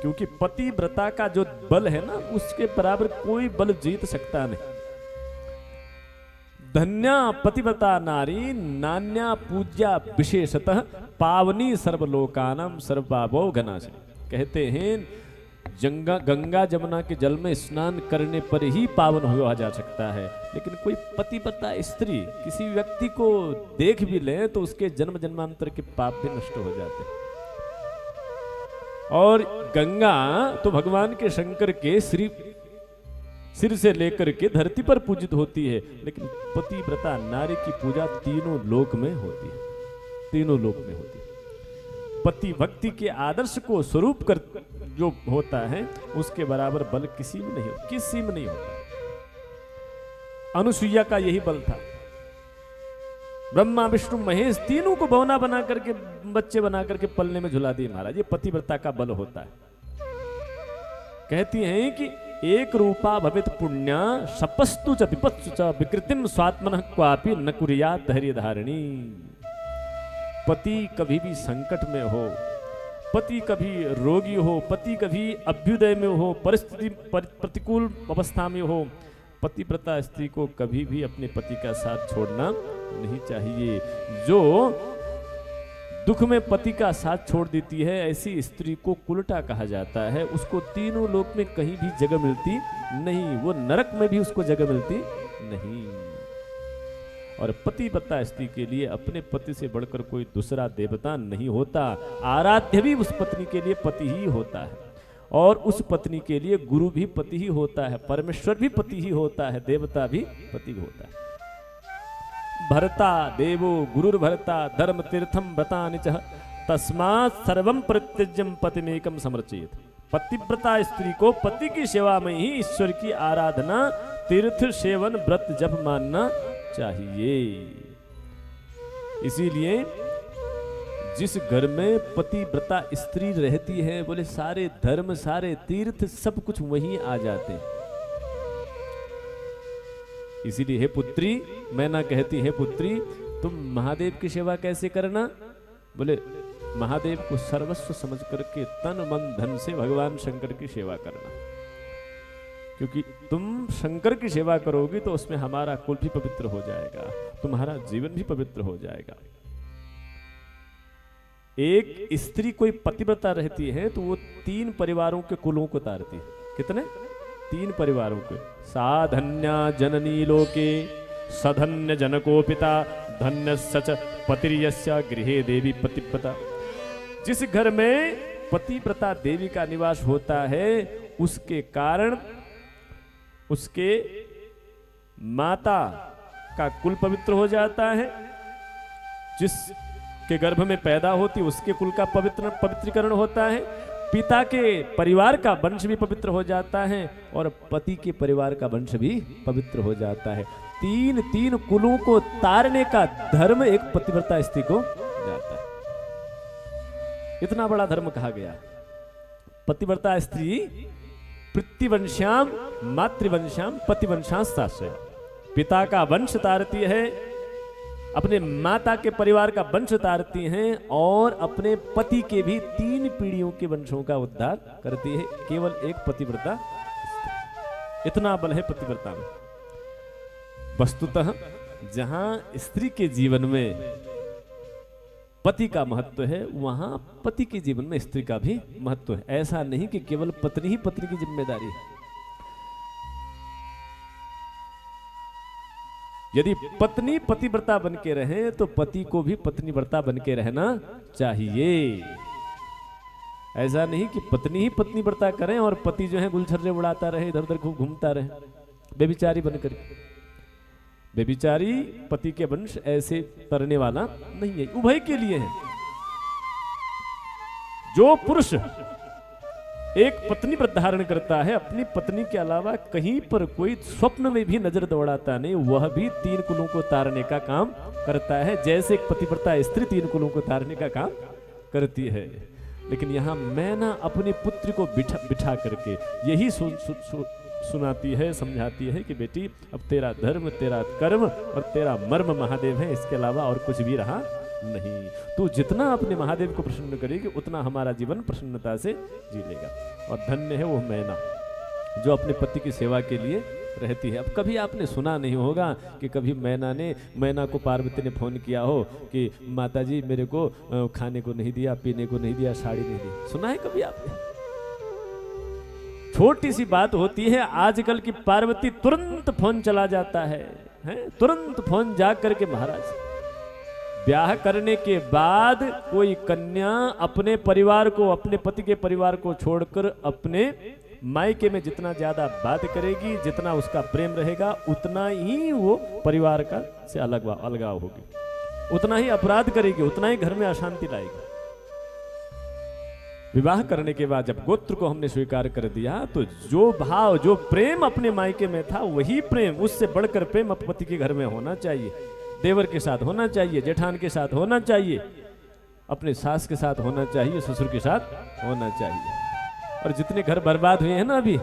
क्योंकि पतिव्रता का जो बल है ना, उसके बराबर कोई बल जीत सकता नहीं। धन्या पतिव्रता नारी नान्या पूज्या विशेषतः पावनी सर्वलोकानाम सर्वभावो घनाशे। कहते हैं गंगा जमुना के जल में स्नान करने पर ही पावन हुआ जा सकता है, लेकिन कोई पतिव्रता स्त्री किसी व्यक्ति को देख भी ले तो उसके जन्म जन्मांतर के पाप भी नष्ट हो जाते हैं। और गंगा तो भगवान के शंकर के सिर से लेकर के धरती पर पूजित होती है, लेकिन पतिव्रता नारी की पूजा तीनों लोक में होती है, तीनों लोक में होती है। पति भक्ति के आदर्श को स्वरूप कर जो होता है उसके बराबर बल किसी में नहीं होता, किसी में नहीं होता। अनुसुईया का यही बल था। ब्रह्मा विष्णु महेश तीनों को बौना बना करके बच्चे बना करके पलने में झुला दिए महाराज, ये पतिव्रता का बल होता है। कहती हैं कि एक रूपा भवित पुण्या शपस्तु च विपत्सु च विकृतिम स्वात्मनः क्वापि न कुर्यात् धैर्य धारिणी। पति कभी भी संकट में हो, पति कभी रोगी हो, पति कभी अभ्युदय में हो, परिस्थिति प्रतिकूल अवस्था में हो, पतिव्रता स्त्री को कभी भी अपने पति का साथ छोड़ना नहीं चाहिए। जो दुख में पति का साथ छोड़ देती है ऐसी स्त्री को कुलटा कहा जाता है। उसको तीनों लोक में कहीं भी जगह मिलती नहीं, वो नरक में भी उसको जगह मिलती नहीं। और पतिव्रता स्त्री के लिए अपने पति से बढ़कर कोई दूसरा देवता नहीं होता। आराध्य भी उस पत्नी के लिए पति ही होता है, और उस पत्नी के लिए गुरु भी पति ही होता है, परमेश्वर भी पति ही होता है, देवता भी पति होता है। भर्ता देवो गुरुर्भर्ता धर्म तीर्थम व्रतानि च तस्मात् सर्वं परित्यज्यं पतिमेकं समर्चयेत्। पतिव्रता स्त्री को पति की सेवा में ही ईश्वर की आराधना, तीर्थ सेवन, व्रत जप मानना चाहिए। इसीलिए जिस घर में पतिव्रता स्त्री रहती है, बोले सारे धर्म सारे तीर्थ सब कुछ वहीं आ जाते हैं। इसीलिए हे पुत्री, मैना कहती है पुत्री तुम महादेव की सेवा कैसे करना, बोले महादेव को सर्वस्व समझ करके तन मन धन से भगवान शंकर की सेवा करना, क्योंकि तुम शंकर की सेवा करोगी तो उसमें हमारा कुल भी पवित्र हो जाएगा, तुम्हारा जीवन भी पवित्र हो जाएगा। एक स्त्री कोई पतिव्रता रहती है तो वो 3 परिवारों के कुलों को तारती है। कितने? 3 परिवारों के। साधन्या जननी लोके सधन्य जनको पिता धन्य सच पतिर्यस्य गृहे देवी पतिव्रता। जिस घर में पतिव्रता देवी का निवास होता है उसके कारण उसके माता का कुल पवित्र हो जाता है, जिसके गर्भ में पैदा होती उसके कुल का पवित्रीकरण होता है, पिता के परिवार का वंश भी पवित्र हो जाता है और पति के परिवार का वंश भी पवित्र हो जाता है। 3 कुलों को तारने का धर्म एक पतिव्रता स्त्री को जाता है। इतना बड़ा धर्म कहा गया। पतिव्रता स्त्री पितृवंश्याम मातृवंश्याम पतिवंशांश्चाश्रय, पिता का वंश तारती है, अपने माता के परिवार का वंश तारती हैं और अपने पति के भी 3 पीढ़ियों के वंशों का उद्धार करती है, केवल एक पतिव्रता। इतना बल है पतिव्रता में। वस्तुतः जहां स्त्री के जीवन में पति का महत्व है वहां पति के जीवन में स्त्री का भी महत्व है। ऐसा नहीं कि केवल पत्नी ही पत्नी की जिम्मेदारी है। यदि पत्नी पतिव्रता बन के रहे तो पति को भी पत्नीव्रता बन के रहना चाहिए। ऐसा नहीं कि पत्नी ही पत्नीव्रता करें और पति जो है गुलछर्रे उड़ाता रहे, इधर उधर खूब घूमता रहे, बेबिचारी बनकर। बेबिचारी पति के वंश ऐसे तरने वाला नहीं है, उभय के लिए है। जो पुरुष एक पत्नी व्रत धारण करता है, अपनी पत्नी के अलावा कहीं पर कोई स्वप्न में भी नजर दौड़ाता नहीं, वह भी 3 कुलों को तारने का काम करता है, जैसे एक पतिव्रता स्त्री 3 कुलों को तारने का काम करती है। लेकिन यहाँ मैना अपनी पुत्री को बिठा करके यही सुनाती है, समझाती है कि बेटी अब तेरा धर्म, तेरा कर्म और तेरा मर्म महादेव है, इसके अलावा और कुछ भी रहा नहीं। तू जितना अपने महादेव को प्रसन्न करेगी उतना हमारा जीवन प्रसन्नता से जी लेगा। और धन्य है वो मैना जो अपने पति की सेवा के लिए रहती है। अब कभी आपने सुना नहीं होगा कि कभी मैना को पार्वती ने फोन किया हो कि माता जी मेरे को खाने को नहीं दिया, पीने को नहीं दिया, साड़ी नहीं दी। सुना है कभी आपने? छोटी सी बात होती है, आजकल की पार्वती तुरंत फोन चला जाता है, तुरंत फोन जा करके महाराज ब्याह करने के बाद कोई कन्या अपने परिवार को, अपने पति के परिवार को छोड़कर अपने मायके में जितना ज्यादा बात करेगी, जितना उसका प्रेम रहेगा, उतना ही वो परिवार का से अलगाव होगी, उतना ही अपराध करेगी, उतना ही घर में अशांति लाएगी। विवाह करने के बाद जब गोत्र को हमने स्वीकार कर दिया तो जो भाव, जो प्रेम अपने मायके में था वही प्रेम, उससे बढ़कर प्रेम अपने पति के घर में होना चाहिए, देवर के साथ होना चाहिए, जेठान के साथ होना चाहिए, अपने सास के साथ होना चाहिए, ससुर के साथ होना चाहिए। और जितने घर बर्बाद हुए हैं ना अभी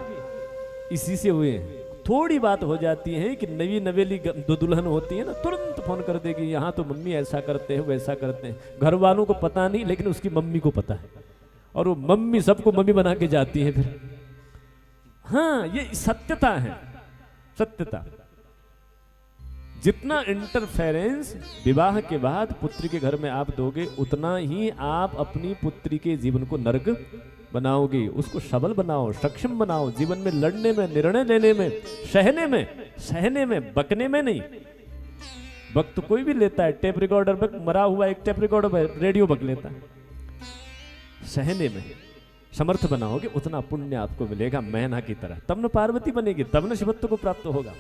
इसी से हुए हैं। थोड़ी बात हो जाती है कि नवी नवेली दो दुल्हन होती है ना, तुरंत फोन कर देगी, यहाँ तो मम्मी ऐसा करते हैं वैसा करते हैं। घर वालों को पता नहीं लेकिन उसकी मम्मी को पता है, और वो मम्मी सबको मम्मी बना के जाती है फिर। हाँ, ये सत्यता है, सत्यता। जितना इंटरफेरेंस विवाह के बाद पुत्री के घर में आप दोगे उतना ही आप अपनी पुत्री के जीवन को नर्क बनाओगे। उसको सबल बनाओ, सक्षम बनाओ, जीवन में लड़ने में, निर्णय लेने में, सहने में, बकने में नहीं। बक तो कोई भी लेता है, टेप रिकॉर्डर बक, मरा हुआ एक टेप रिकॉर्डर रेडियो बक लेता है। सहने में समर्थ बनाओगे उतना पुण्य आपको मिलेगा मैना की तरह, तब न पार्वती बनेगी, तब न शिवत्व को प्राप्त होगा।